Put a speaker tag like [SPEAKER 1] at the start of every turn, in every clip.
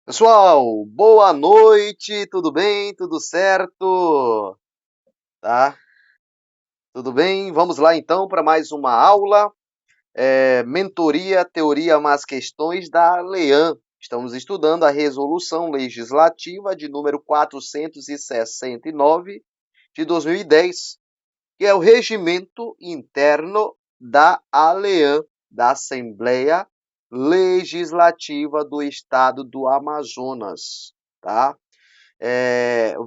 [SPEAKER 1] Pessoal, boa noite, tudo bem? Tudo certo? Tá? Tudo bem? Vamos lá então para mais uma aula. Mentoria, teoria, mais questões da LEAN. Estamos estudando a Resolução Legislativa de número 469 de 2010, que é o Regimento Interno da ALEAN, da Assembleia Legislativa do Estado do Amazonas, tá?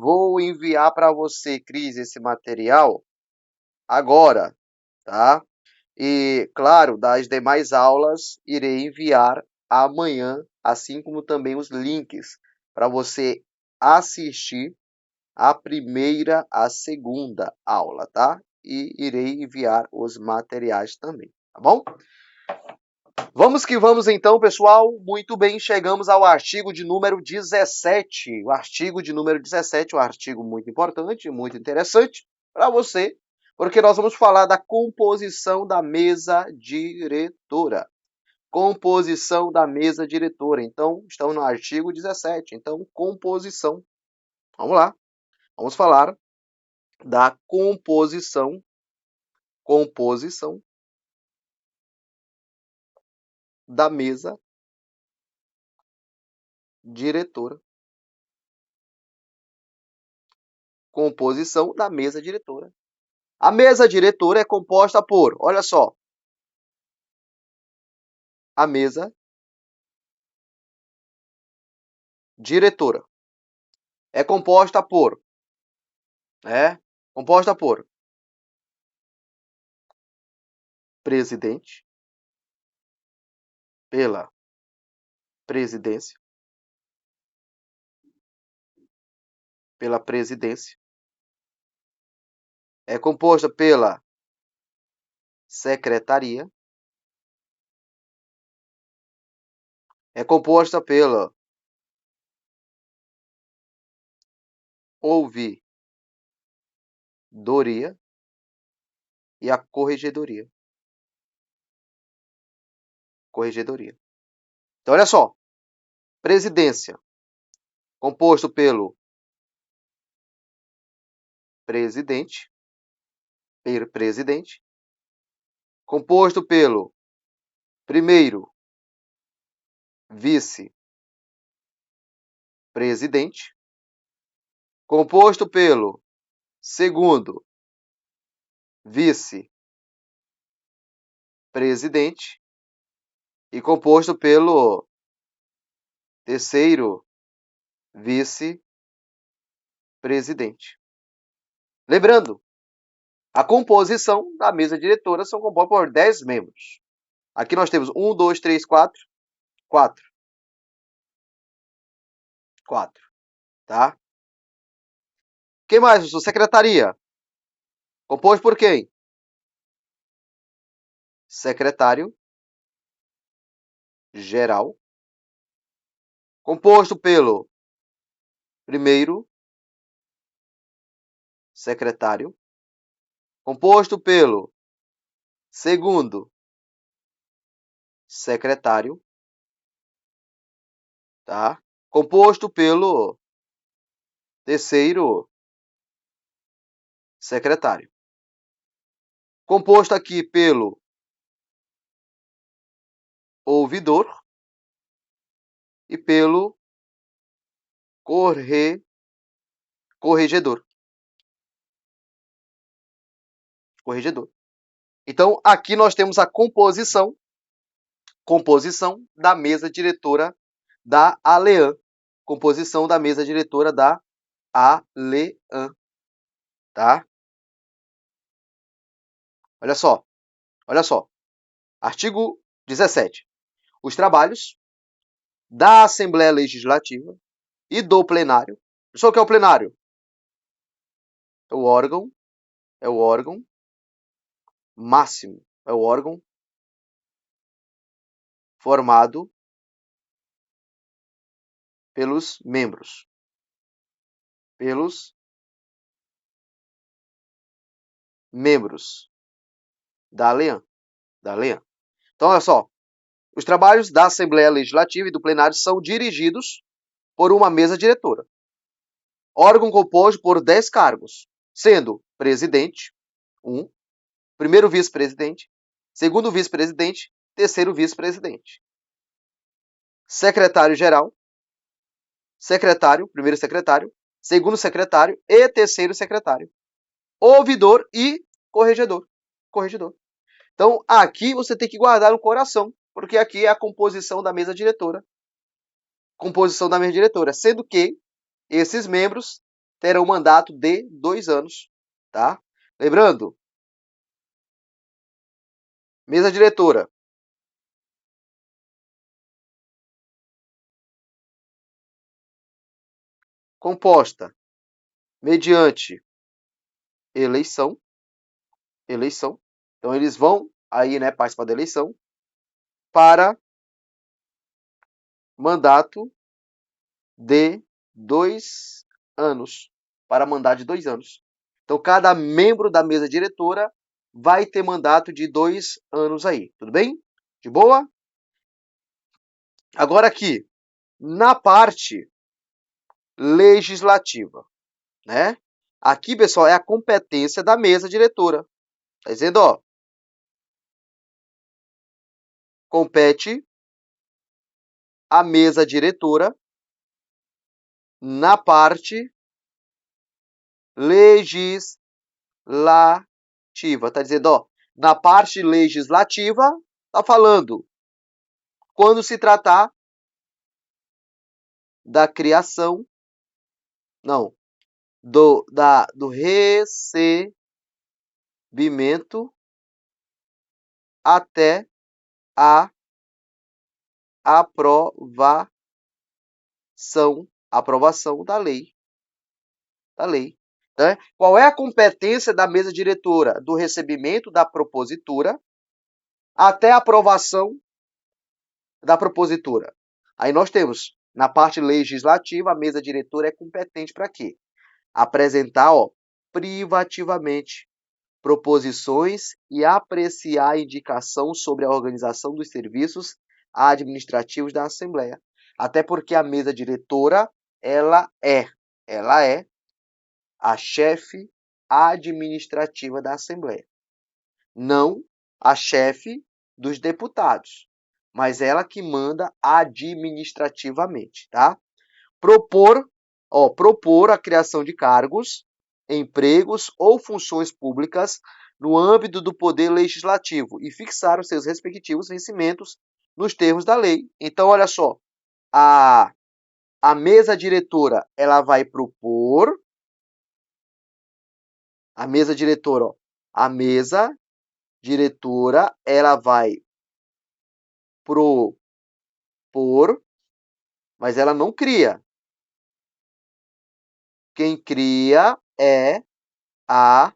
[SPEAKER 1] Vou enviar para você, Cris, esse material agora, tá? E, claro, das demais aulas, irei enviar amanhã, assim como também os links para você assistir a primeira, a segunda aula, tá? E irei enviar os materiais também, tá bom? Vamos que vamos então, pessoal. Muito bem, chegamos ao artigo de número 17. O artigo de número 17, um artigo muito importante, muito interessante para você, porque nós vamos falar da composição da mesa diretora. Composição da mesa diretora. Então, estamos no artigo 17. Então, composição. Vamos lá. Vamos falar da composição da mesa diretora. Composição da mesa diretora. A mesa diretora é composta por, olha só, a mesa diretora é composta por, composta por presidente, pela presidência, é composta pela secretaria, é composta pela ouvidoria e a corregedoria. Então, olha só, presidência, composto pelo presidente, composto pelo primeiro vice-presidente, composto pelo segundo vice-presidente e composto pelo terceiro vice-presidente. Lembrando, a composição da mesa diretora são compostas por 10 membros. Aqui nós temos 1, 2, 3, 4, 4. Tá? Quem mais, professor? Secretaria. Composto por quem? Secretário geral. Composto pelo primeiro secretário. Composto pelo segundo secretário. Tá? Composto pelo terceiro secretário. Composto aqui pelo ouvidor e pelo corregedor. Então, aqui nós temos a composição da mesa diretora da ALEAN. Composição da mesa diretora da ALEAN. Tá? Olha só. Artigo 17. Os trabalhos da Assembleia Legislativa e do plenário. Só o que é o plenário? É o órgão máximo. É o órgão formado pelos membros. Da ALEAN. Então, olha só. Os trabalhos da Assembleia Legislativa e do plenário são dirigidos por uma mesa diretora. Órgão composto por 10 cargos, sendo presidente, 1, primeiro vice-presidente, segundo vice-presidente, terceiro vice-presidente. Secretário-geral, secretário, primeiro secretário, segundo secretário e terceiro secretário. Ouvidor e corregedor. Então, aqui você tem que guardar no coração, porque aqui é a composição da mesa diretora. Sendo que esses membros terão mandato de 2 anos, tá? Lembrando, mesa diretora. Composta mediante eleição. Então, eles vão aí, né, participar da eleição para mandato de 2 anos. Para mandato de 2 anos. Então, cada membro da mesa diretora vai ter mandato de 2 anos aí. Tudo bem? De boa? Agora aqui, na parte legislativa, né? Aqui, pessoal, é a competência da mesa diretora. Tá dizendo, ó, compete a mesa diretora na parte legislativa. Tá dizendo, ó, na parte legislativa, tá falando quando se tratar da criação, não, do recebimento até a aprovação da lei. Né? Qual é a competência da mesa diretora? Do recebimento da propositura até a aprovação da propositura. Aí nós temos, na parte legislativa, a mesa diretora é competente para quê? Apresentar, ó, privativamente proposições e apreciar a indicação sobre a organização dos serviços administrativos da Assembleia. Até porque a mesa diretora, ela é a chefe administrativa da Assembleia. Não a chefe dos deputados, mas ela que manda administrativamente, tá? Propor a criação de cargos, empregos ou funções públicas no âmbito do poder legislativo e fixar os seus respectivos vencimentos nos termos da lei. Então, olha só, a mesa diretora, ela vai propor, a mesa diretora, ela vai propor, mas ela não cria. Quem cria é a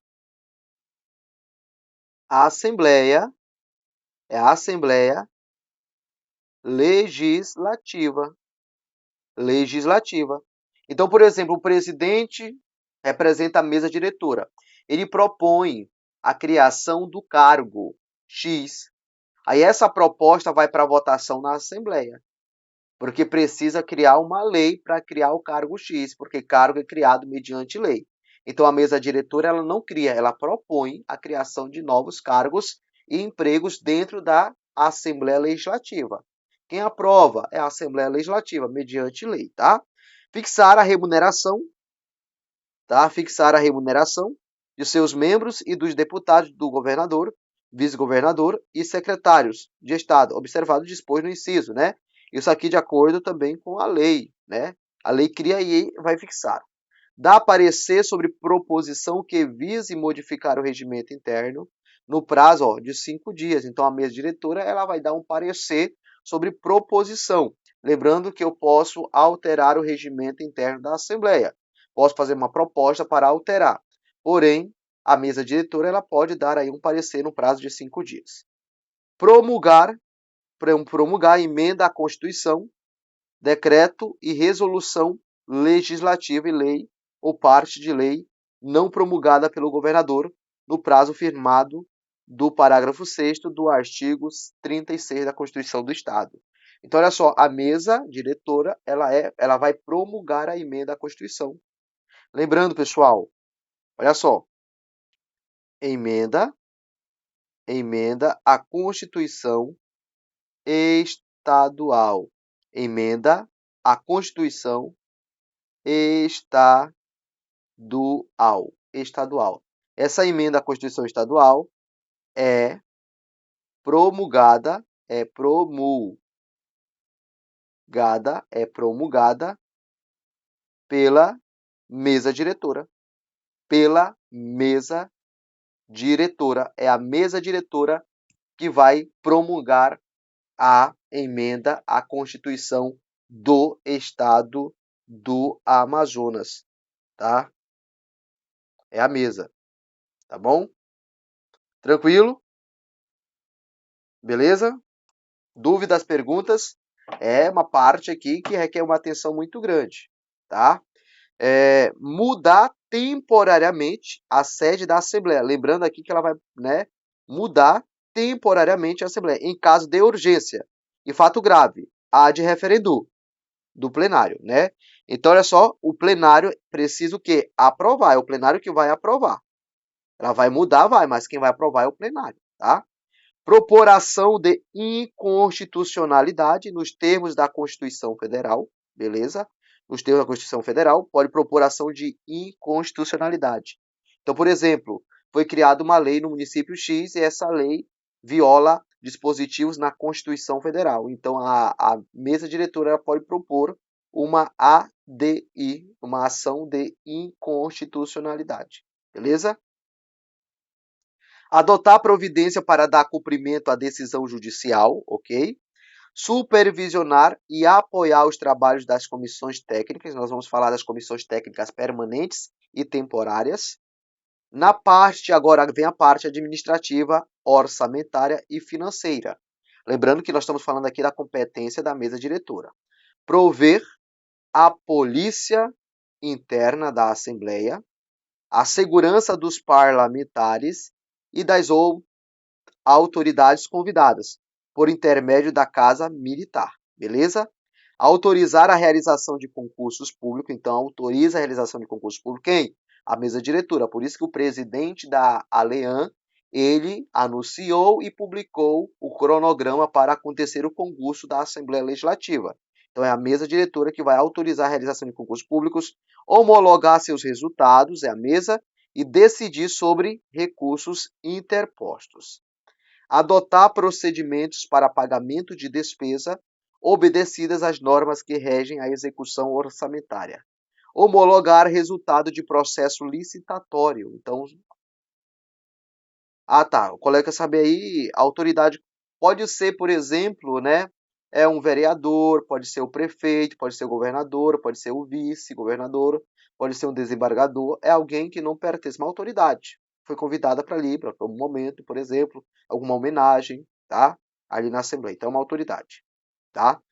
[SPEAKER 1] Assembleia Legislativa. Então, por exemplo, o presidente representa a mesa diretora. Ele propõe a criação do cargo X. Aí essa proposta vai para votação na Assembleia, porque precisa criar uma lei para criar o cargo X, porque cargo é criado mediante lei. Então, a mesa diretora, ela não cria, ela propõe a criação de novos cargos e empregos dentro da Assembleia Legislativa. Quem aprova é a Assembleia Legislativa, mediante lei, tá? Fixar a remuneração de seus membros e dos deputados do governador, vice-governador e secretários de Estado, observado o disposto no inciso, né? Isso aqui de acordo também com a lei, né? A lei cria e vai fixar. Dá parecer sobre proposição que vise modificar o regimento interno no prazo, ó, de 5 dias. Então, a mesa diretora, ela vai dar um parecer sobre proposição. Lembrando que eu posso alterar o regimento interno da Assembleia. Posso fazer uma proposta para alterar. Porém, a mesa diretora, ela pode dar aí um parecer no prazo de 5 dias. Promulgar emenda à Constituição, decreto e resolução legislativa e lei ou parte de lei não promulgada pelo governador no prazo firmado do parágrafo 6º do artigo 36 da Constituição do Estado. Então, olha só, a mesa diretora, ela vai promulgar a emenda à Constituição. Lembrando, pessoal, olha só, emenda à Constituição estadual. Emenda à Constituição estadual. Estadual. Essa emenda à Constituição estadual é promulgada pela mesa diretora. Pela mesa diretora. É a mesa diretora que vai promulgar a emenda à Constituição do Estado do Amazonas, tá? É a mesa, tá bom? Tranquilo? Beleza? Dúvidas, perguntas? É uma parte aqui que requer uma atenção muito grande, tá? Mudar temporariamente a sede da Assembleia. Lembrando aqui que ela vai, né, mudar temporariamente a Assembleia, em caso de urgência e fato grave, ad referendum do plenário, né? Então, olha só, o plenário precisa o quê? Aprovar, é o plenário que vai aprovar. Ela vai mudar, vai, mas quem vai aprovar é o plenário, tá? Propor ação de inconstitucionalidade nos termos da Constituição Federal, beleza? Nos termos da Constituição Federal, pode propor ação de inconstitucionalidade. Então, por exemplo, foi criada uma lei no município X e essa lei viola dispositivos na Constituição Federal. Então, a mesa diretora pode propor uma ADI, uma ação de inconstitucionalidade, beleza? Adotar providência para dar cumprimento à decisão judicial, ok? Supervisionar e apoiar os trabalhos das comissões técnicas, nós vamos falar das comissões técnicas permanentes e temporárias. Na parte, agora vem a parte administrativa, orçamentária e financeira. Lembrando que nós estamos falando aqui da competência da mesa diretora. Prover a polícia interna da Assembleia, a segurança dos parlamentares e das autoridades convidadas, por intermédio da Casa Militar, beleza? Autorizar a realização de concursos públicos, então autoriza a realização de concursos públicos quem? A mesa diretora. Por isso que o presidente da ALEAN, ele anunciou e publicou o cronograma para acontecer o concurso da Assembleia Legislativa. Então é a mesa diretora que vai autorizar a realização de concursos públicos, homologar seus resultados, é a mesa, e decidir sobre recursos interpostos. Adotar procedimentos para pagamento de despesa obedecidas às normas que regem a execução orçamentária. Homologar resultado de processo licitatório. Então, o colega quer saber aí, a autoridade pode ser, por exemplo, né, é um vereador, pode ser o prefeito, pode ser o governador, pode ser o vice-governador, pode ser um desembargador, é alguém que não pertence a uma autoridade. Foi convidada para ali, para algum momento, por exemplo, alguma homenagem, tá? Ali na Assembleia. Então, é uma autoridade, tá?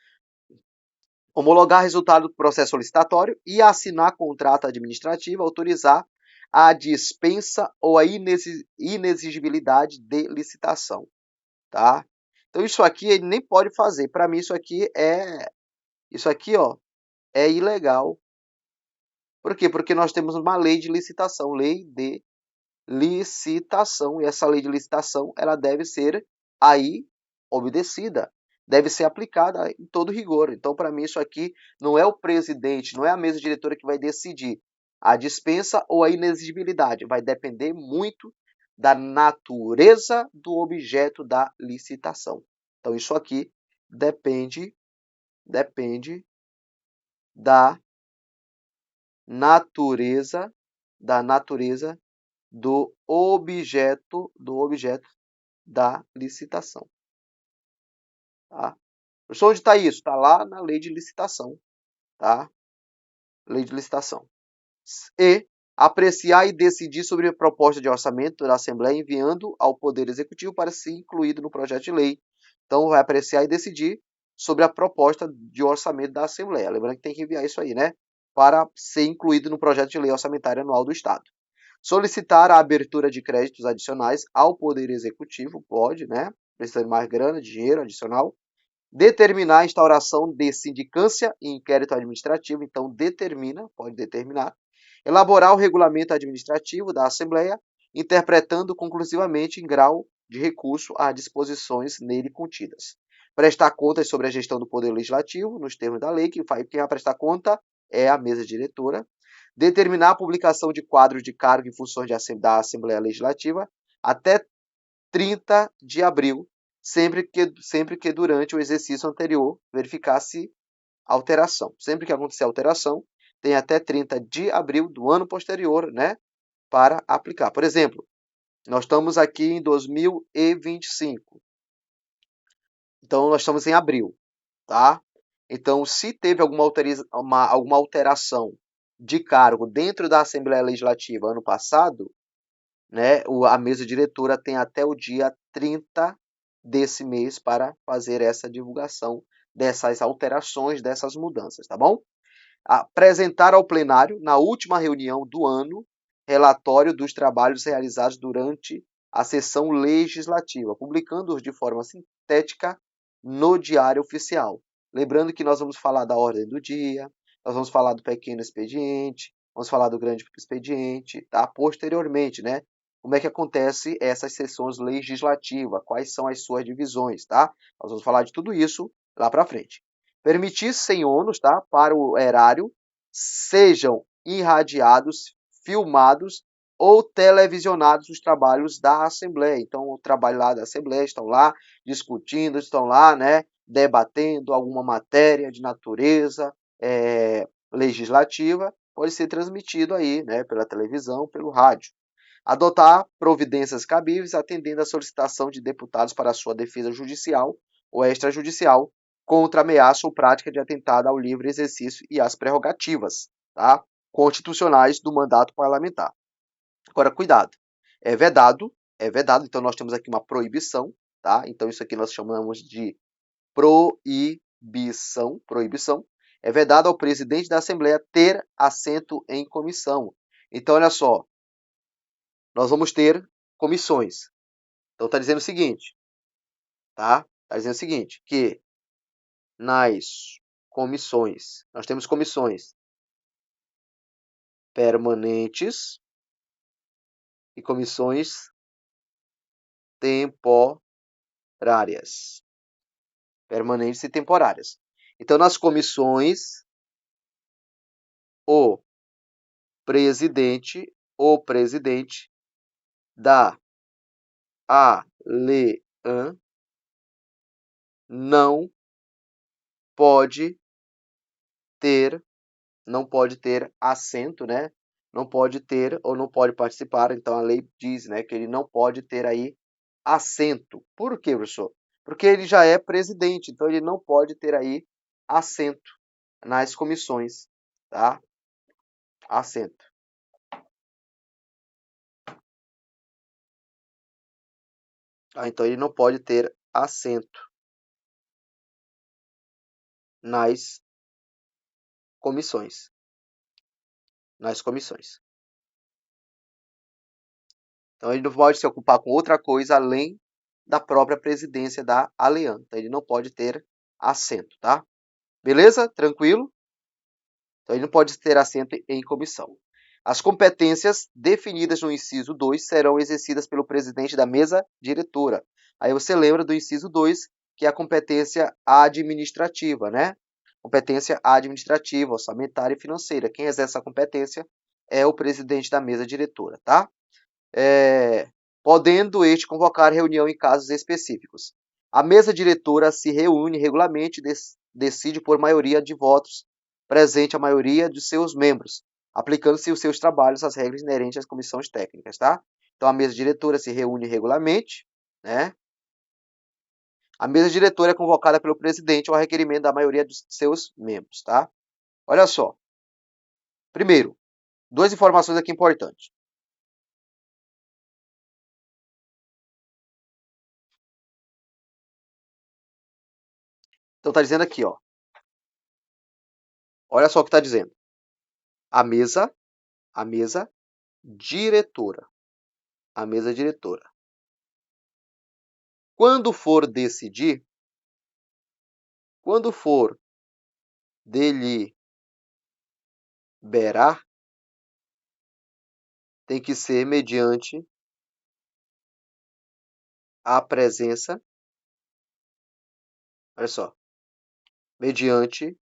[SPEAKER 1] Homologar resultado do processo licitatório e assinar contrato administrativo, autorizar a dispensa ou a inexigibilidade de licitação, tá? Então isso aqui ele nem pode fazer. Para mim isso aqui ó, é ilegal. Por quê? Porque nós temos uma lei de licitação, lei de licitação, e essa lei de licitação ela deve ser aí obedecida, deve ser aplicada em todo rigor. Então, para mim, isso aqui não é o presidente, não é a mesa diretora que vai decidir a dispensa ou a inexigibilidade, vai depender muito da natureza do objeto da licitação. Então, isso aqui depende da natureza do objeto da licitação. Tá? Professor, onde está isso? Está lá na lei de licitação. Tá? Lei de licitação. E apreciar e decidir sobre a proposta de orçamento da Assembleia, enviando ao Poder Executivo para ser incluído no projeto de lei. Então, vai apreciar e decidir sobre a proposta de orçamento da Assembleia. Lembrando que tem que enviar isso aí, né? Para ser incluído no projeto de lei orçamentária anual do Estado. Solicitar a abertura de créditos adicionais ao Poder Executivo, pode, né? Precisando de mais grana, dinheiro adicional. Determinar a instauração de sindicância e inquérito administrativo, então determina, pode determinar. Elaborar o regulamento administrativo da Assembleia, interpretando conclusivamente em grau de recurso as disposições nele contidas. Prestar contas sobre a gestão do Poder Legislativo, nos termos da lei, quem vai prestar conta é a mesa diretora. Determinar a publicação de quadros de cargo e funções da Assembleia Legislativa até 30 de abril, sempre que durante o exercício anterior verificasse alteração. Sempre que acontecer alteração, tem até 30 de abril do ano posterior, né, para aplicar. Por exemplo, nós estamos aqui em 2025. Então, nós estamos em abril, tá? Então, se teve alguma alteração de cargo dentro da Assembleia Legislativa ano passado, né, a mesa diretora tem até o dia 30 desse mês para fazer essa divulgação dessas alterações, dessas mudanças, tá bom? Apresentar ao plenário, na última reunião do ano, relatório dos trabalhos realizados durante a sessão legislativa, publicando-os de forma sintética no Diário Oficial. Lembrando que nós vamos falar da ordem do dia, nós vamos falar do pequeno expediente, vamos falar do grande expediente, tá? Posteriormente, né? Como é que acontece essas sessões legislativas, quais são as suas divisões, tá? Nós vamos falar de tudo isso lá para frente. Permitir sem ônus, tá? Para o erário, sejam irradiados, filmados ou televisionados os trabalhos da Assembleia. Então, o trabalho lá da Assembleia estão lá discutindo, estão lá, né, debatendo alguma matéria de natureza legislativa, pode ser transmitido aí, né, pela televisão, pelo rádio. Adotar providências cabíveis atendendo à solicitação de deputados para sua defesa judicial ou extrajudicial contra ameaça ou prática de atentado ao livre exercício e às prerrogativas, tá, constitucionais do mandato parlamentar. Agora, cuidado, é vedado, então nós temos aqui uma proibição, tá? Então isso aqui nós chamamos de proibição. É vedado ao presidente da Assembleia ter assento em comissão. Então, olha só, nós vamos ter comissões. Então, está dizendo o seguinte, tá? Está dizendo o seguinte, que nas comissões, nós temos comissões permanentes e comissões temporárias. Permanentes e temporárias. Então, nas comissões, o presidente da ALEAN não pode ter assento, né? Não pode ter ou não pode participar. Então a lei diz, né, que ele não pode ter aí assento. Por quê, professor? Porque ele já é presidente, então ele não pode ter aí assento nas comissões, tá? Assento. Então ele não pode ter assento nas comissões. Então ele não pode se ocupar com outra coisa além da própria presidência da ALEAN. Então ele não pode ter assento, tá? Beleza? Tranquilo? Então ele não pode ter assento em comissão. As competências definidas no inciso 2 serão exercidas pelo presidente da mesa diretora. Aí você lembra do inciso 2, que é a competência administrativa, né? Competência administrativa, orçamentária e financeira. Quem exerce essa competência é o presidente da mesa diretora, tá? Podendo este convocar reunião em casos específicos. A mesa diretora se reúne regularmente e decide por maioria de votos presente a maioria de seus membros, aplicando-se os seus trabalhos às regras inerentes às comissões técnicas, tá? Então a mesa diretora se reúne regularmente, né? A mesa diretora é convocada pelo presidente ao requerimento da maioria dos seus membros, tá? Olha só. Primeiro, duas informações aqui importantes. Então tá dizendo aqui, ó. Olha só o que está dizendo. A mesa diretora. A mesa diretora. Quando for decidir, Quando for deliberar, tem que ser mediante a presença, olha só, mediante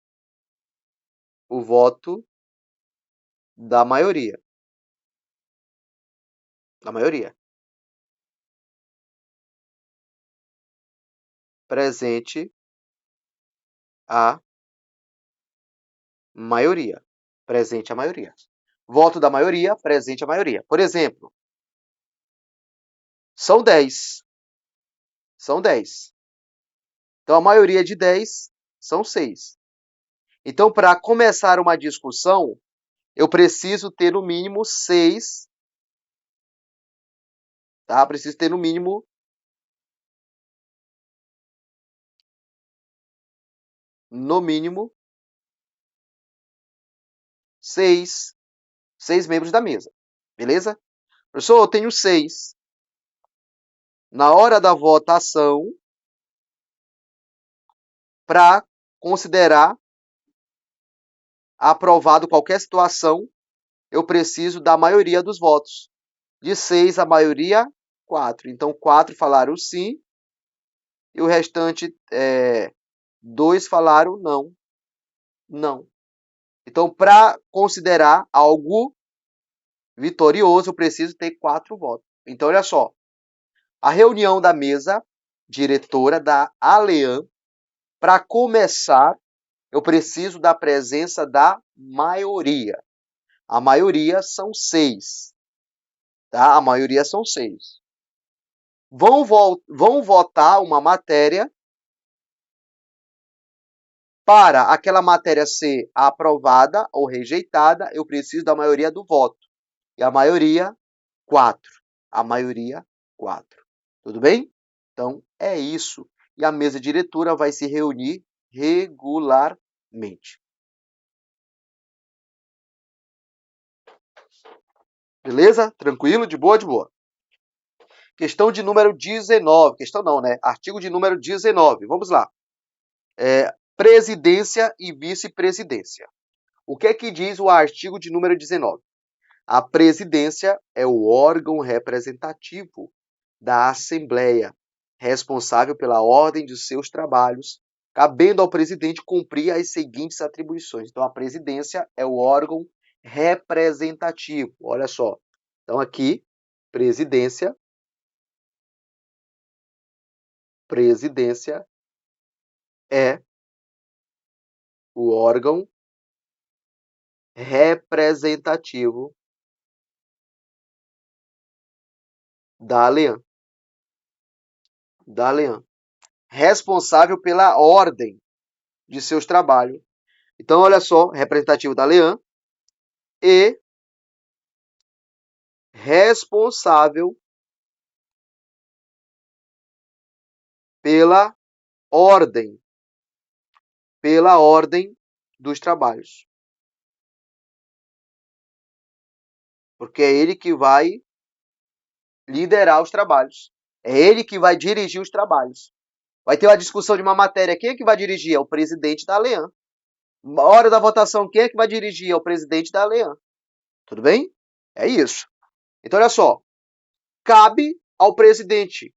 [SPEAKER 1] o voto da maioria. Da maioria. Presente a maioria. Presente a maioria. Voto da maioria, presente a maioria. Por exemplo, são 10. São 10. Então, a maioria de 10 são 6. Então, para começar uma discussão, eu preciso ter no mínimo 6, tá? Preciso ter no mínimo 6 membros da mesa, beleza? Professor, eu tenho 6. Na hora da votação, para considerar aprovado qualquer situação, eu preciso da maioria dos votos. De 6, a maioria, 4. Então, 4 falaram sim e o restante, 2 falaram não. Não. Então, para considerar algo vitorioso, eu preciso ter 4 votos. Então, olha só. A reunião da mesa diretora da ALEAN, para começar, eu preciso da presença da maioria. A maioria são 6. Tá? A maioria são 6. Vão votar uma matéria. Para aquela matéria ser aprovada ou rejeitada, eu preciso da maioria do voto. E a maioria, 4. A maioria, 4. Tudo bem? Então, é isso. E a mesa diretora vai se reunir regularmente. Beleza? Tranquilo? De boa, de boa. Questão de número 19. Questão não, né? Artigo de número 19. Vamos lá. Presidência e vice-presidência. O que é que diz o artigo de número 19? A presidência é o órgão representativo da Assembleia, responsável pela ordem de seus trabalhos, cabendo ao presidente cumprir as seguintes atribuições. Então, a presidência é o órgão representativo. Olha só. Então, aqui, presidência é o órgão representativo da ALEAN. Responsável pela ordem de seus trabalhos. Então, olha só, representativo da ALEAN e responsável pela ordem dos trabalhos. Porque é ele que vai liderar os trabalhos. É ele que vai dirigir os trabalhos. Vai ter uma discussão de uma matéria. Quem é que vai dirigir? É o presidente da ALEAN. Na hora da votação, quem é que vai dirigir? É o presidente da ALEAN. Tudo bem? É isso. Então, olha só. Cabe ao presidente.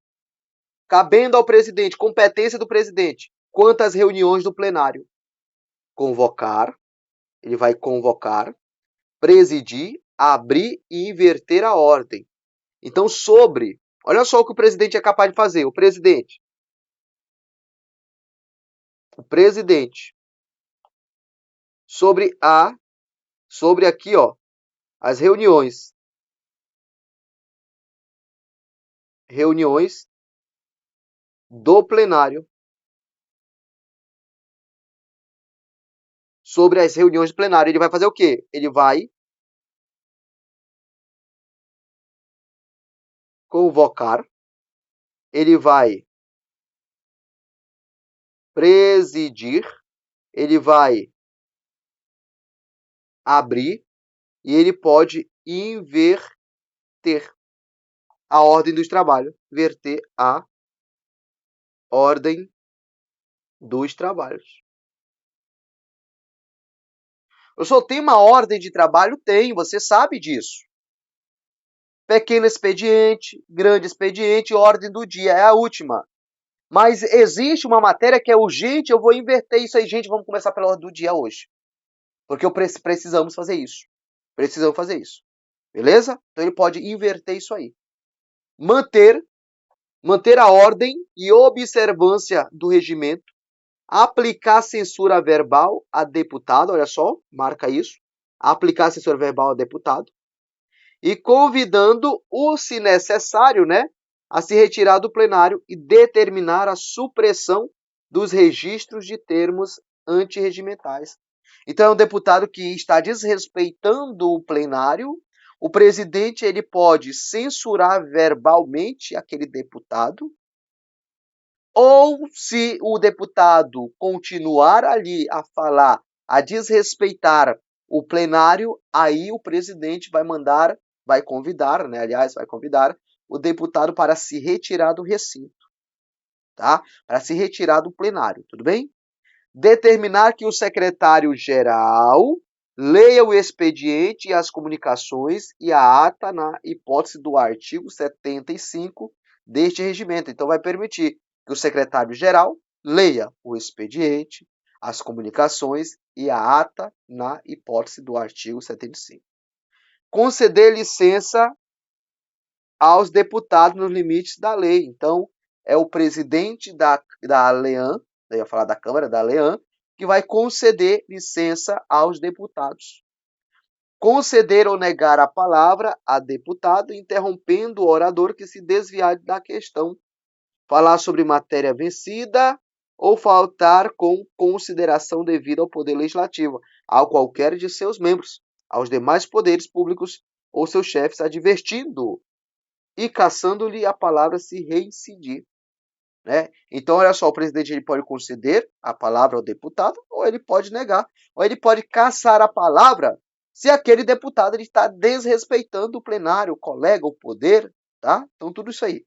[SPEAKER 1] Cabendo ao presidente, competência do presidente, quanto às reuniões do plenário. Convocar, ele vai convocar, presidir, abrir e inverter a ordem. Então, olha só o que o presidente é capaz de fazer. O presidente, sobre aqui, ó, as reuniões do plenário, sobre as reuniões do plenário, ele vai fazer o quê? Ele vai convocar, ele vai presidir, ele vai abrir e ele pode inverter a ordem dos trabalhos. Inverter a ordem dos trabalhos. Eu só tenho uma ordem de trabalho? Tenho, você sabe disso. Pequeno expediente, grande expediente, ordem do dia, é a última. Mas existe uma matéria que é urgente, eu vou inverter isso aí, gente, vamos começar pela ordem do dia hoje. Porque precisamos fazer isso. Precisamos fazer isso. Beleza? Então ele pode inverter isso aí. Manter a ordem e observância do regimento, aplicar censura verbal a deputado, olha só, marca isso, aplicar censura verbal a deputado, e convidando o, se necessário, né, a se retirar do plenário e determinar a supressão dos registros de termos antirregimentais. Então, é um deputado que está desrespeitando o plenário, o presidente ele pode censurar verbalmente aquele deputado, ou se o deputado continuar ali a falar, a desrespeitar o plenário, aí o presidente vai convidar, né? Aliás, vai convidar o deputado para se retirar do recinto, tá? Para se retirar do plenário, tudo bem? Determinar que o secretário-geral leia o expediente e as comunicações e a ata na hipótese do artigo 75 deste regimento. Então, vai permitir que o secretário-geral leia o expediente, as comunicações e a ata na hipótese do artigo 75. Conceder licença aos deputados nos limites da lei. Então, é o presidente da ALEAN, eu ia falar da Câmara, da ALEAN, que vai conceder licença aos deputados. Conceder ou negar a palavra a deputado, interrompendo o orador que se desviar da questão. Falar sobre matéria vencida ou faltar com consideração devida ao Poder Legislativo, a qualquer de seus membros, aos demais poderes públicos ou seus chefes, advertindo e caçando-lhe a palavra se reincidir. Né? Então, olha só, o presidente ele pode conceder a palavra ao deputado, ou ele pode negar, ou ele pode caçar a palavra se aquele deputado ele está desrespeitando o plenário, o colega, o poder. Tá? Então, tudo isso aí.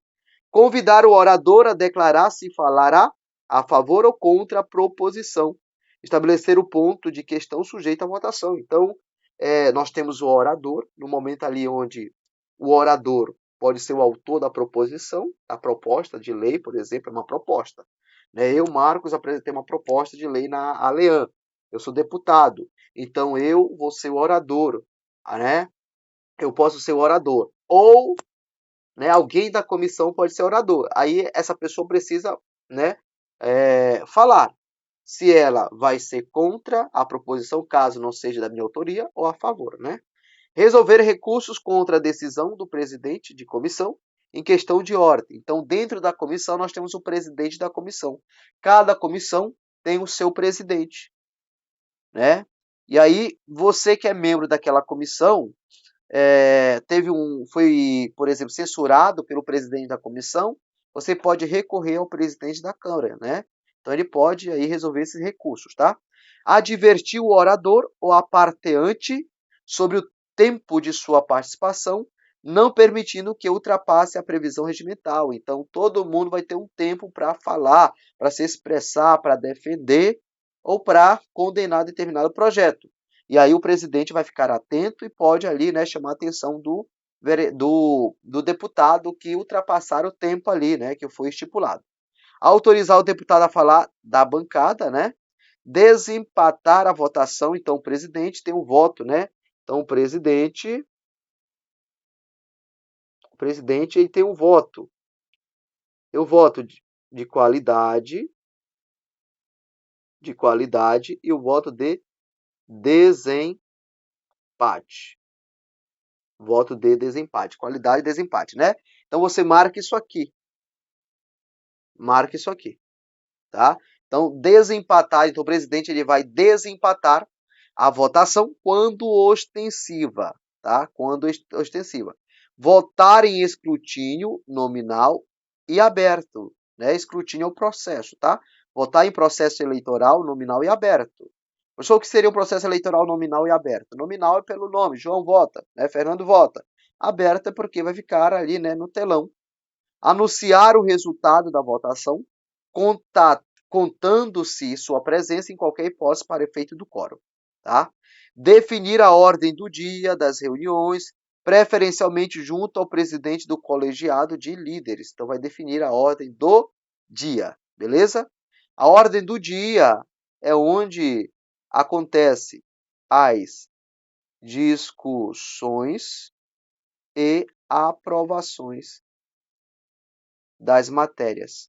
[SPEAKER 1] Convidar o orador a declarar se falará a favor ou contra a proposição. Estabelecer o ponto de questão sujeita à votação. Então, nós temos o orador, no momento ali onde o orador pode ser o autor da proposição, a proposta de lei, por exemplo, é uma proposta. Né? Eu, Marcos, apresentei uma proposta de lei na ALEAN. Eu sou deputado, então eu vou ser o orador. Né? Eu posso ser o orador. Ou, né, alguém da comissão pode ser orador. Aí essa pessoa precisa, né, falar se ela vai ser contra a proposição, caso não seja da minha autoria, ou a favor. Né? Resolver recursos contra a decisão do presidente de comissão em questão de ordem. Então, dentro da comissão, nós temos o presidente da comissão. Cada comissão tem o seu presidente. Né? E aí, você que é membro daquela comissão, foi, por exemplo, censurado pelo presidente da comissão, você pode recorrer ao presidente da Câmara, né? Então ele pode aí resolver esses recursos, tá? Advertir o orador ou a parteante sobre o tempo de sua participação, não permitindo que ultrapasse a previsão regimental. Então todo mundo vai ter um tempo para falar, para se expressar, para defender ou para condenar determinado projeto. E aí o presidente vai ficar atento e pode ali, né, chamar a atenção do deputado que ultrapassar o tempo ali, né, que foi estipulado. Autorizar o deputado a falar da bancada, né? Desempatar a votação, então o presidente tem um voto, né? Então o presidente ele tem um voto. Eu voto de qualidade e o voto de desempate. Voto de desempate. Qualidade e desempate, né? Então, você marca isso aqui. Marca isso aqui, tá? Então, desempatar. Então, o presidente ele vai desempatar a votação quando ostensiva, tá? Quando ostensiva. Votar em escrutínio nominal e aberto, né? Escrutínio é o processo, tá? Votar em processo eleitoral nominal e aberto. Professor, o que seria um processo eleitoral nominal e aberto? Nominal é pelo nome, João vota, né? Fernando vota. Aberto é porque vai ficar ali, né, no telão. Anunciar o resultado da votação, contando-se sua presença em qualquer hipótese para efeito do quórum. Tá? Definir a ordem do dia das reuniões, preferencialmente junto ao presidente do colegiado de líderes. Então, vai definir a ordem do dia, beleza? A ordem do dia é onde acontece as discussões e aprovações das matérias.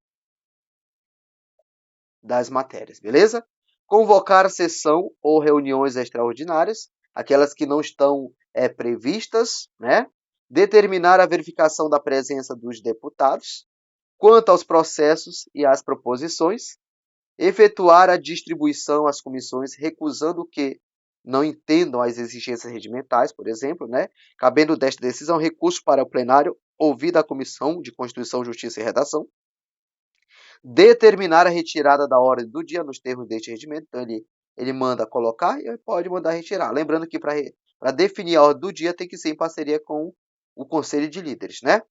[SPEAKER 1] Beleza? Convocar sessão ou reuniões extraordinárias, aquelas que não estão previstas, né? Determinar a verificação da presença dos deputados, quanto aos processos e às proposições, efetuar a distribuição às comissões, recusando que não entendam as exigências regimentais, por exemplo, né? Cabendo desta decisão recurso para o plenário, ouvida a Comissão de Constituição, Justiça e Redação, determinar a retirada da ordem do dia nos termos deste regimento. Então, ele manda colocar e pode mandar retirar. Lembrando que para definir a ordem do dia tem que ser em parceria com o Conselho de Líderes, né?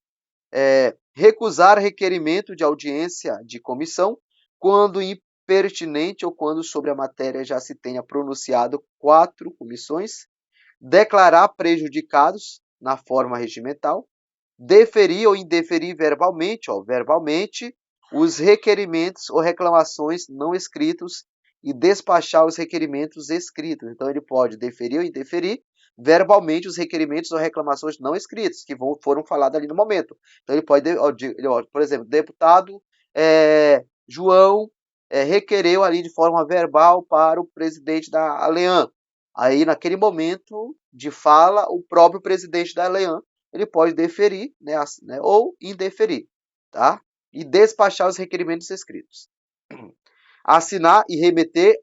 [SPEAKER 1] Recusar requerimento de audiência de comissão quando impertinente ou quando sobre a matéria já se tenha pronunciado 4 comissões. Declarar prejudicados na forma regimental. Deferir ou indeferir verbalmente os requerimentos ou reclamações não escritos e despachar os requerimentos escritos. Então, ele pode deferir ou indeferir verbalmente os requerimentos ou reclamações não escritos, que foram falados ali no momento. Então, ele pode, por exemplo, deputado João requereu ali de forma verbal para o presidente da Alean. Aí, naquele momento de fala, o próprio presidente da Alean, ele pode deferir, né, ou indeferir, tá? E despachar os requerimentos escritos. Assinar e remeter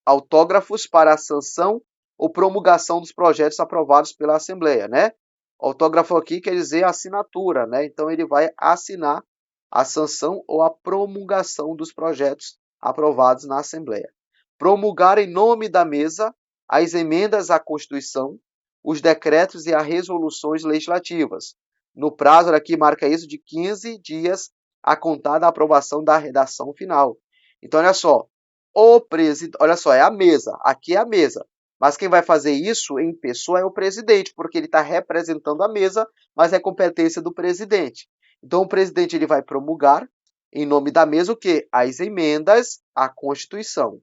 [SPEAKER 1] autógrafos para a sanção ou promulgação dos projetos aprovados pela Assembleia, né? Autógrafo aqui quer dizer assinatura, né? Então, ele vai assinar a sanção ou a promulgação dos projetos aprovados na Assembleia. Promulgar em nome da mesa as emendas à Constituição, os decretos e as resoluções legislativas. No prazo, aqui marca isso, de 15 dias a contar da aprovação da redação final. Então, olha só, olha só, é a mesa, aqui é a mesa. Mas quem vai fazer isso em pessoa é o presidente, porque ele está representando a mesa, mas é competência do presidente. Então, o presidente ele vai promulgar, em nome da mesa, o quê? As emendas à Constituição.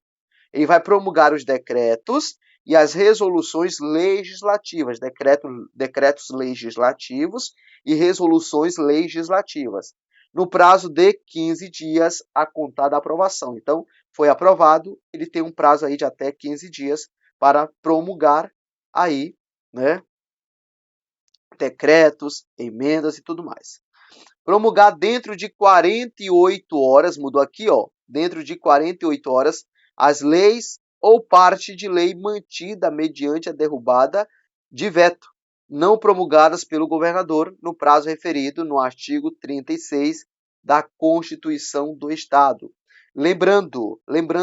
[SPEAKER 1] Ele vai promulgar os decretos e as resoluções legislativas, decretos legislativos e resoluções legislativas, no prazo de 15 dias a contar da aprovação. Então, foi aprovado, ele tem um prazo aí de até 15 dias para promulgar aí, né, decretos, emendas e tudo mais. Promulgar dentro de 48 horas, mudou aqui, ó, dentro de 48 horas, as leis ou parte de lei mantida mediante a derrubada de veto, não promulgadas pelo governador no prazo referido no artigo 36 da Constituição do Estado. Lembrando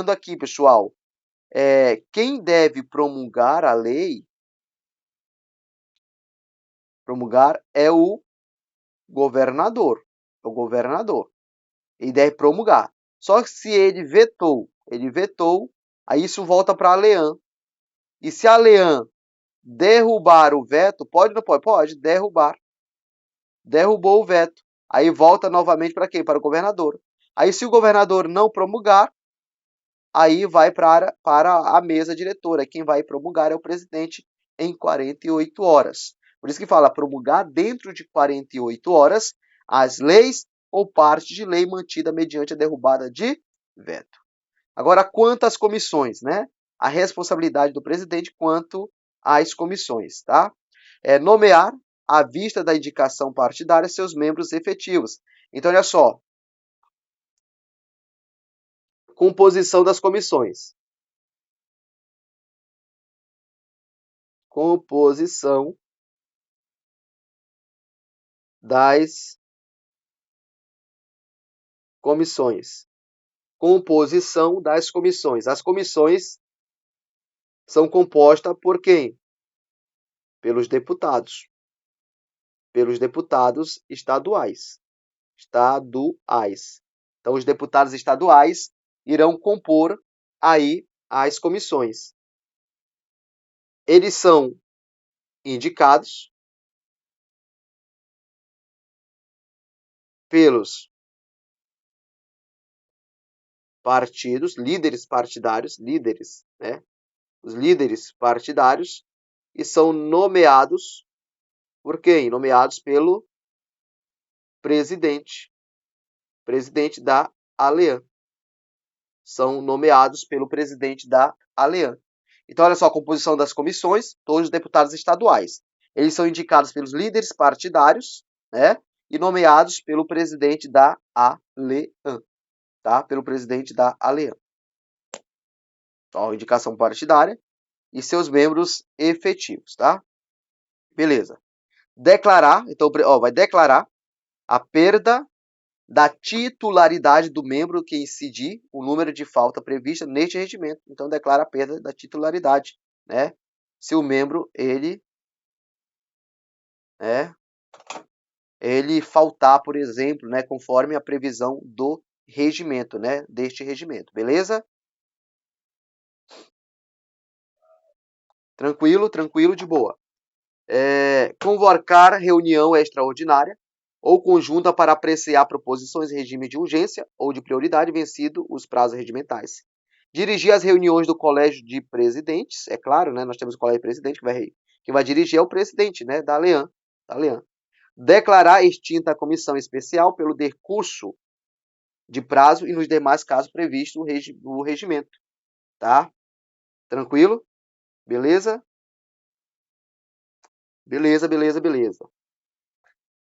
[SPEAKER 1] aqui, pessoal, quem deve promulgar a lei, é o governador. Ele deve promulgar. Só que se ele vetou, aí isso volta para a Lean. E se a Lean derrubar o veto, pode ou não pode? Pode, derrubar. Derrubou o veto. Aí volta novamente para quem? Para o governador. Aí se o governador não promulgar, aí vai para a mesa diretora. Quem vai promulgar é o presidente em 48 horas. Por isso que fala promulgar dentro de 48 horas as leis ou parte de lei mantida mediante a derrubada de veto. Agora, quanto às comissões, né? A responsabilidade do presidente quanto às comissões, tá? Nomear, à vista da indicação partidária, seus membros efetivos. Então, olha só. Composição das comissões. Composição das comissões. Composição das comissões. As comissões são compostas por quem? Pelos deputados. Pelos deputados estaduais. Então, os deputados estaduais, irão compor aí as comissões. Eles são indicados pelos partidos, líderes partidários, né? Os líderes partidários, e são nomeados por quem? Nomeados pelo presidente da ALEAN. São nomeados pelo presidente da ALEAN. Então, olha só a composição das comissões, todos os deputados estaduais. Eles são indicados pelos líderes partidários, né? E nomeados pelo presidente da ALEAN, tá? Pelo presidente da ALEAN. Então, indicação partidária e seus membros efetivos, tá? Beleza. Declarar, então, vai declarar a perda da titularidade do membro que incidir o número de falta prevista neste regimento. Então, declara a perda da titularidade, né? Se o membro, ele faltar, por exemplo, né, conforme a previsão do regimento, né, deste regimento, beleza? Tranquilo, tranquilo, de boa. Convocar reunião extraordinária ou conjunta para apreciar proposições em regime de urgência ou de prioridade vencido os prazos regimentais. Dirigir as reuniões do Colégio de Presidentes, é claro, né, nós temos o Colégio de Presidente que vai dirigir é o presidente, né, da ALEAN. Declarar extinta a comissão especial pelo decurso de prazo e nos demais casos previstos no regimento, tá? Tranquilo? Beleza? Beleza.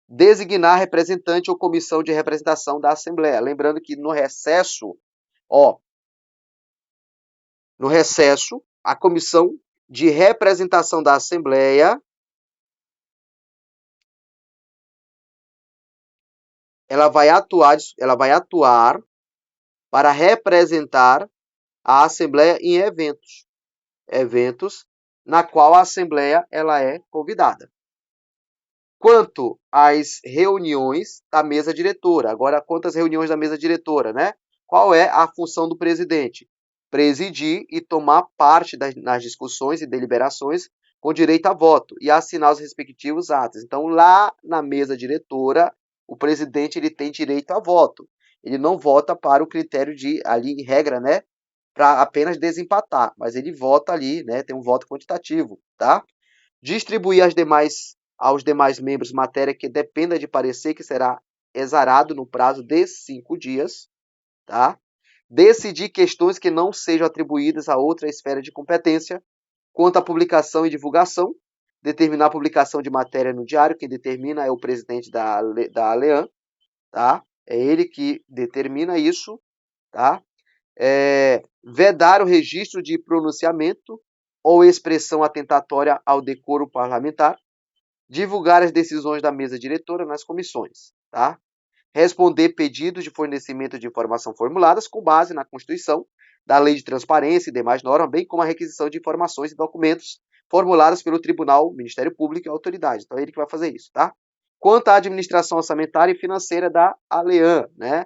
[SPEAKER 1] Designar representante ou comissão de representação da Assembleia. Lembrando que no recesso, a comissão de representação da Assembleia, ela vai atuar para representar a Assembleia em eventos na qual a Assembleia ela é convidada. Quanto às reuniões da mesa diretora, agora quanto às reuniões da mesa diretora, né? Qual é a função do presidente? Presidir e tomar parte nas discussões e deliberações com direito a voto e assinar os respectivos atos. Então, lá na mesa diretora, o presidente ele tem direito a voto. Ele não vota para o critério de, ali em regra, né? Para apenas desempatar, mas ele vota ali, né? Tem um voto quantitativo, tá? Distribuir aos demais membros matéria que dependa de parecer que será exarado no prazo de 5 dias, tá? Decidir questões que não sejam atribuídas a outra esfera de competência, quanto à publicação e divulgação, determinar a publicação de matéria no diário, quem determina é o presidente da ALEAN, tá? É ele que determina isso, tá? Vedar o registro de pronunciamento ou expressão atentatória ao decoro parlamentar, divulgar as decisões da mesa diretora nas comissões, tá? Responder pedidos de fornecimento de informação formuladas com base na Constituição, da Lei de Transparência e demais normas, bem como a requisição de informações e documentos formuladas pelo Tribunal, Ministério Público e autoridade. Então, é ele que vai fazer isso, tá? Quanto à administração orçamentária e financeira da ALEAN, né?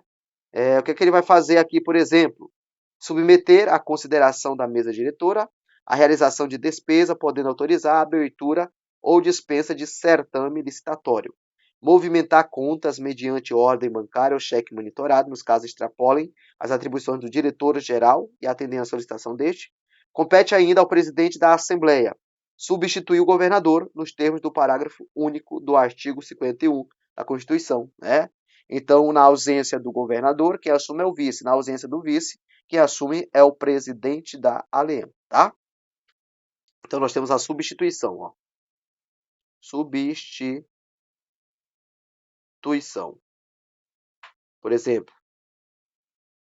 [SPEAKER 1] O que ele vai fazer aqui, por exemplo? Submeter à consideração da mesa diretora a realização de despesa, podendo autorizar a abertura ou dispensa de certame licitatório. Movimentar contas mediante ordem bancária ou cheque monitorado, nos casos extrapolem as atribuições do diretor-geral e atendendo à solicitação deste. Compete ainda ao presidente da Assembleia substituir o governador nos termos do parágrafo único do artigo 51 da Constituição, né? Então, na ausência do governador, quem assume é o vice. Na ausência do vice, quem assume é o presidente da ALEAN, tá? Então, nós temos a substituição, ó. Substituição. Por exemplo,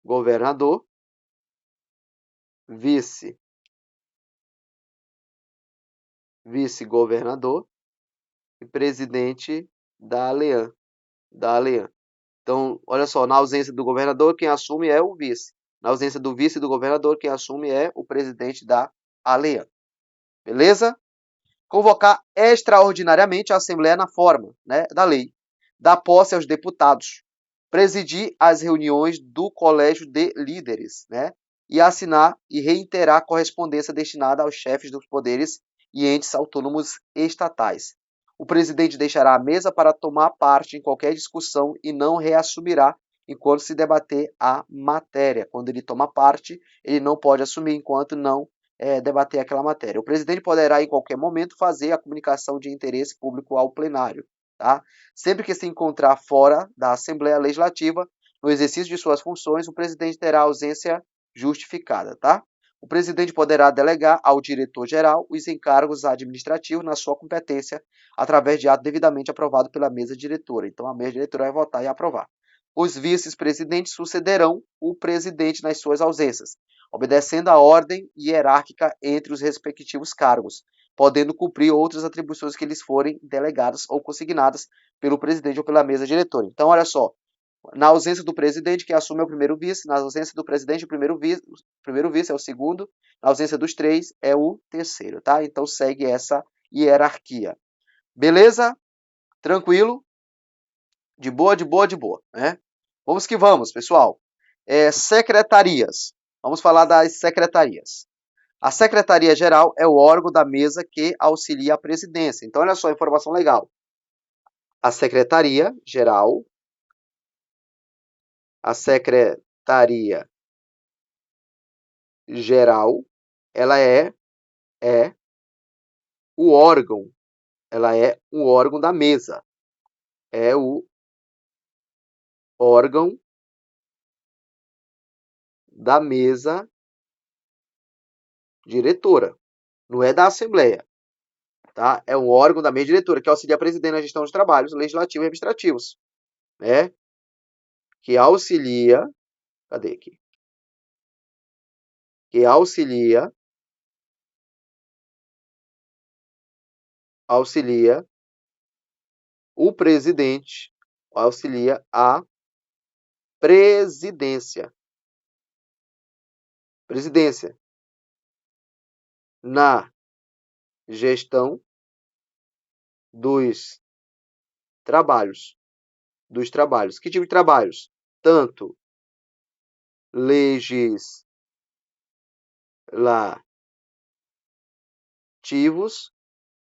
[SPEAKER 1] governador, vice-governador e presidente da ALEAN. Então, olha só, na ausência do governador, quem assume é o vice. Na ausência do vice e do governador, quem assume é o presidente da ALEAN. Beleza? Convocar extraordinariamente a Assembleia na forma, né, da lei. Dar posse aos deputados presidir as reuniões do Colégio de Líderes, né? E assinar e reiterar a correspondência destinada aos chefes dos poderes e entes autônomos estatais. O presidente deixará a mesa para tomar parte em qualquer discussão e não reassumirá enquanto se debater a matéria. Quando ele toma parte, ele não pode assumir enquanto não debater aquela matéria. O presidente poderá, em qualquer momento, fazer a comunicação de interesse público ao plenário. Tá? Sempre que se encontrar fora da Assembleia Legislativa, no exercício de suas funções, o presidente terá ausência justificada. Tá? O presidente poderá delegar ao diretor-geral os encargos administrativos na sua competência, através de ato devidamente aprovado pela mesa diretora. Então, a mesa diretora vai votar e aprovar. Os vice-presidentes sucederão o presidente nas suas ausências, obedecendo a ordem hierárquica entre os respectivos cargos, podendo cumprir outras atribuições que lhes forem delegadas ou consignadas pelo presidente ou pela mesa diretora. Então, olha só, na ausência do presidente, quem assume é o primeiro vice, na ausência do presidente, o primeiro vice é o segundo, na ausência dos três é o terceiro, tá? Então, segue essa hierarquia. Beleza? Tranquilo? De boa, de boa, de boa, né? Vamos que vamos, pessoal. Secretarias. Vamos falar das secretarias. A Secretaria-Geral é o órgão da mesa que auxilia a presidência. Então, olha só, informação legal. A Secretaria-Geral, ela é o órgão, ela é o órgão da mesa. É o órgão da mesa diretora. Não é da Assembleia. Tá? É um órgão da mesa diretora que auxilia a presidente na gestão dos trabalhos legislativos e administrativos. Né? Que auxilia... Cadê aqui? Que auxilia o presidente, auxilia a presidência na gestão dos trabalhos. Que tipo de trabalhos? Tanto legislativos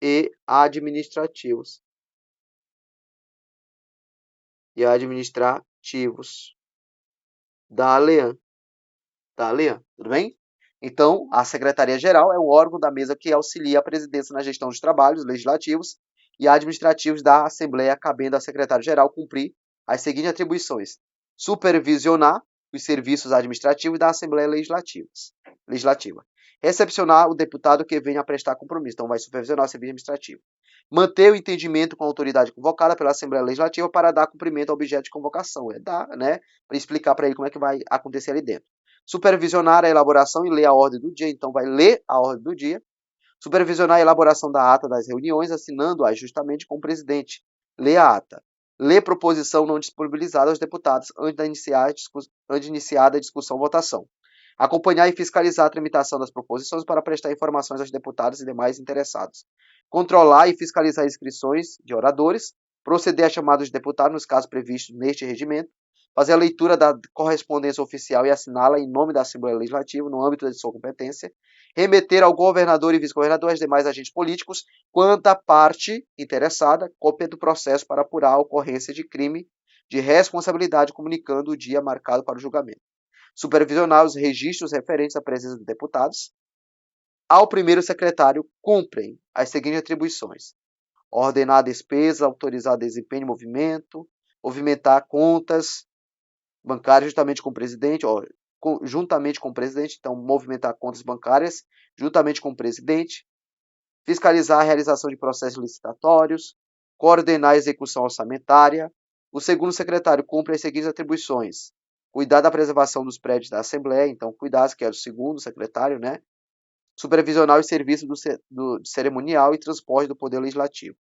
[SPEAKER 1] e administrativos. Da ALEAN. Tudo bem? Então, a Secretaria-Geral é o órgão da mesa que auxilia a presidência na gestão dos trabalhos legislativos e administrativos da Assembleia, cabendo à Secretário-Geral cumprir as seguintes atribuições: supervisionar os serviços administrativos da Assembleia Legislativa. Recepcionar o deputado que venha a prestar compromisso. Então, vai supervisionar o serviço administrativo. Manter o entendimento com a autoridade convocada pela Assembleia Legislativa para dar cumprimento ao objeto de convocação. Né? Para explicar para ele como é que vai acontecer ali dentro. Supervisionar a elaboração e ler a ordem do dia. Então, vai ler a ordem do dia. Supervisionar a elaboração da ata das reuniões, assinando-a justamente com o presidente. Ler a ata. Ler proposição não disponibilizada aos deputados antes de iniciar a discussão ou votação. Acompanhar e fiscalizar a tramitação das proposições para prestar informações aos deputados e demais interessados. Controlar e fiscalizar inscrições de oradores. Proceder à chamada dos deputados nos casos previstos neste regimento. Fazer a leitura da correspondência oficial e assiná-la em nome da Assembleia Legislativa no âmbito de sua competência. Remeter ao governador e vice-governador e aos demais agentes políticos, quanto à parte interessada, cópia do processo para apurar a ocorrência de crime de responsabilidade, comunicando o dia marcado para o julgamento. Supervisionar os registros referentes à presença dos deputados. Ao primeiro secretário, cumprem as seguintes atribuições: ordenar a despesa, autorizar desempenho e movimento, movimentar contas bancárias juntamente com o presidente, então movimentar contas bancárias juntamente com o presidente, fiscalizar a realização de processos licitatórios, coordenar a execução orçamentária. O segundo secretário cumpre as seguintes atribuições: cuidar da preservação dos prédios da Assembleia, então cuidar, que é o segundo secretário, né? Supervisionar os serviços do cerimonial e transporte do Poder Legislativo.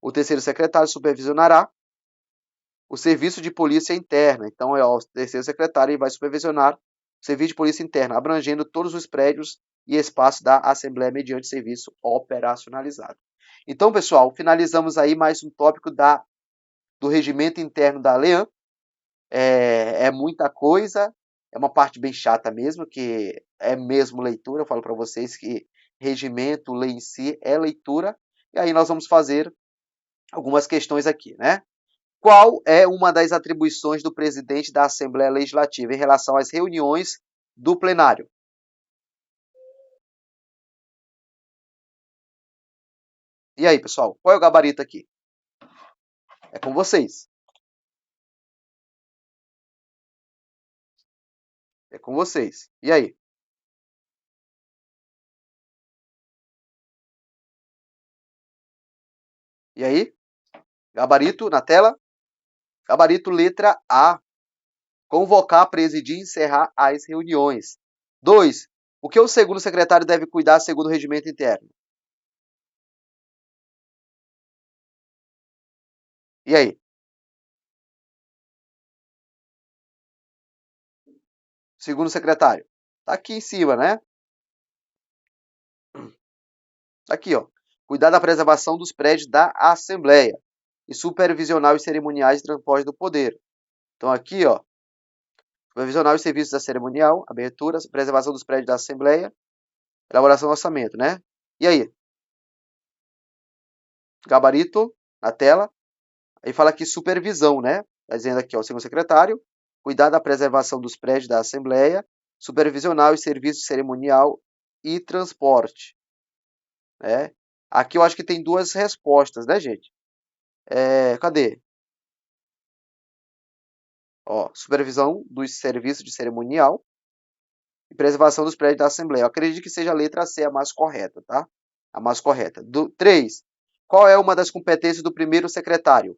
[SPEAKER 1] O terceiro secretário supervisionará o serviço de polícia interna. Então, é o terceiro secretário e vai supervisionar o serviço de polícia interna, abrangendo todos os prédios e espaços da Assembleia mediante serviço operacionalizado. Então, pessoal, finalizamos aí mais um tópico do regimento interno da ALEAN. É muita coisa, é uma parte bem chata mesmo, que é mesmo leitura. Eu falo para vocês que regimento, lei em si, é leitura. E aí nós vamos fazer algumas questões aqui, né? Qual é uma das atribuições do presidente da Assembleia Legislativa em relação às reuniões do plenário? E aí, pessoal, qual é o gabarito aqui? É com vocês. É com vocês. E aí? E aí? Gabarito na tela? Gabarito letra A. Convocar, presidir e encerrar as reuniões. 2. O que o segundo secretário deve cuidar segundo o regimento interno? E aí? Segundo secretário. Tá aqui em cima, né? Tá aqui, ó. Cuidar da preservação dos prédios da Assembleia e supervisionar os cerimoniais de transporte do poder. Então aqui, ó, supervisionar os serviços da cerimonial, abertura, preservação dos prédios da Assembleia, elaboração do orçamento, né? E aí? Gabarito na tela. Aí fala aqui supervisão, né? Tá dizendo aqui, ó, o segundo secretário, cuidar da preservação dos prédios da Assembleia, supervisionar os serviços cerimonial e transporte, né? Aqui eu acho que tem duas respostas, né, gente? Cadê? Ó, supervisão dos serviços de cerimonial e preservação dos prédios da Assembleia. Eu acredito que seja a letra C a mais correta, tá? A mais correta. 3. Qual é uma das competências do primeiro secretário?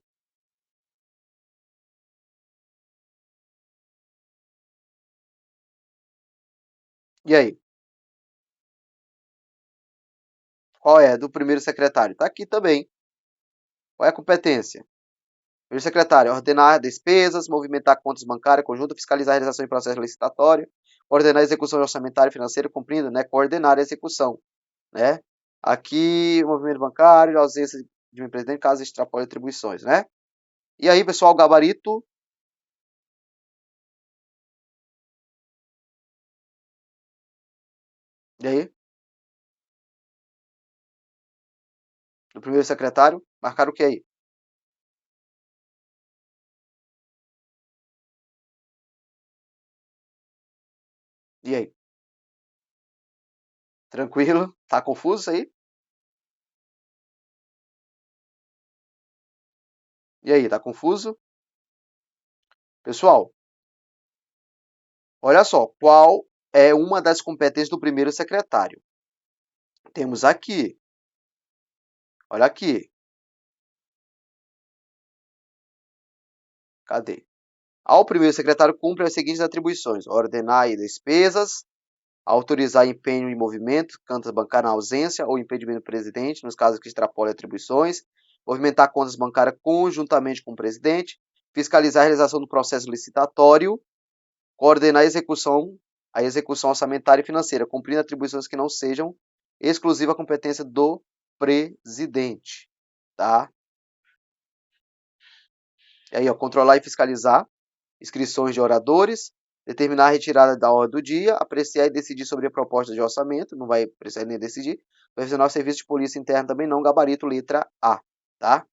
[SPEAKER 1] E aí? Qual é do primeiro secretário? Tá aqui também. Qual é a competência? Primeiro secretário, ordenar despesas, movimentar contas bancárias, conjunto, fiscalizar a realização de processo licitatório, ordenar a execução orçamentária e financeira, cumprindo, né? Coordenar a execução, né? Aqui, o movimento bancário, ausência de um presidente, caso extrapole atribuições, né? E aí, pessoal, o gabarito. E aí? Do primeiro secretário, marcaram o que aí? E aí? Tranquilo? Tá confuso aí? E aí, tá confuso? Pessoal, olha só, qual é uma das competências do primeiro secretário? Temos aqui, olha aqui, cadê? Ao primeiro secretário cumpre as seguintes atribuições: ordenar despesas, autorizar empenho em movimento, contas bancárias na ausência ou impedimento do presidente, nos casos que extrapolem atribuições, movimentar contas bancárias conjuntamente com o presidente, fiscalizar a realização do processo licitatório, coordenar a execução orçamentária e financeira, cumprindo atribuições que não sejam exclusiva competência do presidente, tá? E aí, ó, controlar e fiscalizar inscrições de oradores, determinar a retirada da ordem do dia, apreciar e decidir sobre a proposta de orçamento, não vai precisar nem decidir, supervisionar o serviço de polícia interna também não, gabarito letra A, tá?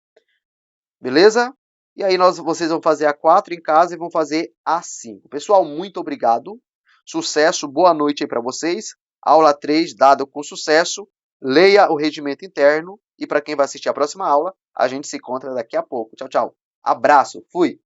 [SPEAKER 1] Beleza? E aí vocês vão fazer a 4 em casa e vão fazer a 5. Pessoal, muito obrigado. Sucesso, boa noite aí para vocês. Aula 3 dada com sucesso. Leia o regimento interno e para quem vai assistir a próxima aula, a gente se encontra daqui a pouco. Tchau, tchau. Abraço, fui.